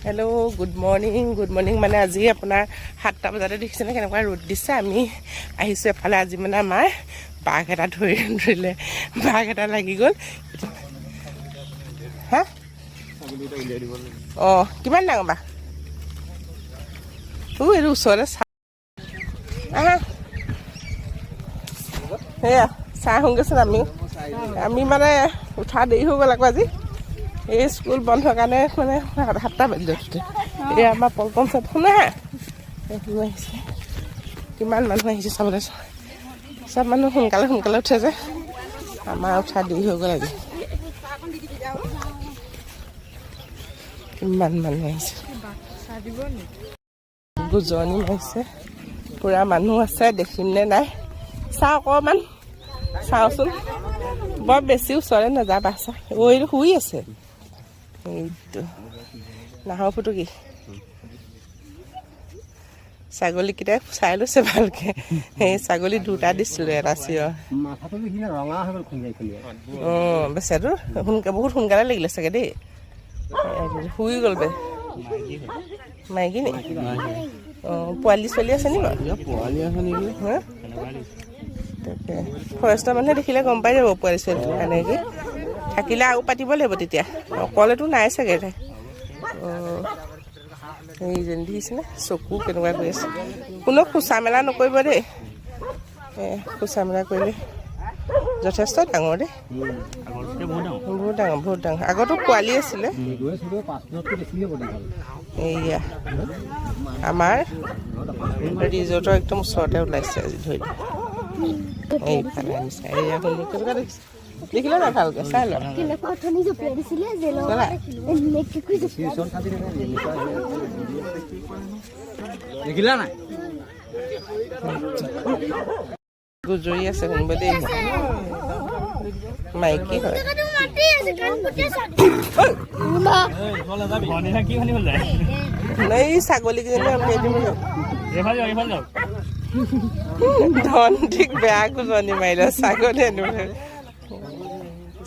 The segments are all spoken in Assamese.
হেল্ল' গুড মৰ্ণিং মানে আজি আপোনাৰ 7টা বজাতে দেখিছেনে কেনেকুৱা ৰ'দ দিছে। আমি আহিছোঁ এফালে। আজি মানে আমাৰ বাঘ এটা ধৰিলে, বাঘ এটা লাগি গ'ল। হা অঁ কিমান ডাঙৰ বাঘ? এইটো ওচৰতে আহা সেয়া চাই আহোঁগৈচোন। আমি মানে উঠা দেৰি হৈ গ'ল আকৌ আজি। এই স্কুল বন্ধৰ কাৰণে মানে 7টা বাজিলে উঠোঁতে। এই আমাৰ পল্টন চাপ শুনা আহিছে, কিমান মানুহ আহিছে চাবলৈ। চব মানুহ সোনকালে উঠে যে, আমাৰ উঠা দেৰি হৈ গ'ল আজি। কিমান মানুহ আহিছে, গুজনি মাৰিছে, পুৰা মানুহ আছে। দেখিম নে নাই চাওঁ, অকণমান চাওঁচোন। বৰ বেছি ওচৰলৈ নাযাবা, এইটো শুই আছে। এইটো নাহৰ ফুটুকি ছাগলীকেইটাই চাই লৈছে ভালকে। সেই ছাগলী 2টা দিছিলোঁ, এটা চিঞৰ। অঁ বেচেৰাটো বহুত সোনকালে লাগিলে চাগে দেই। শুই গ'ল বে, মাইকী নি? অঁ পোৱালি ছোৱালী আছে নি বাৰু? হা তাকে ফৰেষ্টৰ মানুহে দেখিলে গম পাই যাব পোৱালি ছোৱালী এনেকৈ থাকিলে। আৰু পাতিব লাগিব তেতিয়া, অকলেতো নাই চাগে তাই। অঁ সেইজনী দেখিছেনে চকু কেনেকুৱা কৰি আছে। কোনো খোচা মেলা নকৰিব দেই, খোচা মেলা কৰিলে যথেষ্ট ডাঙৰ দেই, বহুত ডাঙৰ। আগতো পোৱালি আছিলে। এইয়া আমাৰ ৰিজৰ্টৰ একদম ওচৰতে ওলাইছে আজি ধৰি। এইফালে আনিছে, এয়া কেনেকুৱা দেখিছে, দেখিলে নাই ভালকে চাই ল। দেখিলা নাই? গুজৰি আছে শুনিব দেই, মাইকী হয়। এই ছাগলীকেইজনী উলিয়াই দিব ধন ঠিক বেয়া গুজনি মাৰিলে। ছাগলী আনিবলৈ,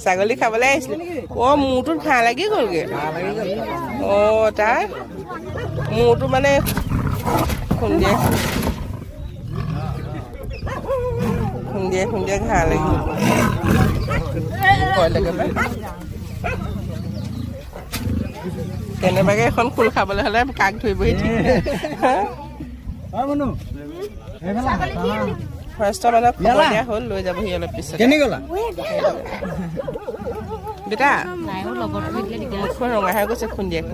ছাগলী খাবলৈ আহিছিলে। অঁ মূৰটোত ঘাঁহ লাগি গ'লগৈ। অঁ তাৰ মূৰটো মানে খুন্দিয়াই ঘাঁহ লাগি গ'ল। ভয় লাগে পাই। কেনেবাকে এখন খোল খাবলৈ হ'লে কাক ধৰিবহি ঠিক। ফৰেষ্টৰ মানুহক খবৰ দিয়া হ'ল, লৈ যাবহি অলপ পিছত। বেটা মুখখন ৰঙা হৈ গৈছে খুন্দিয়াই।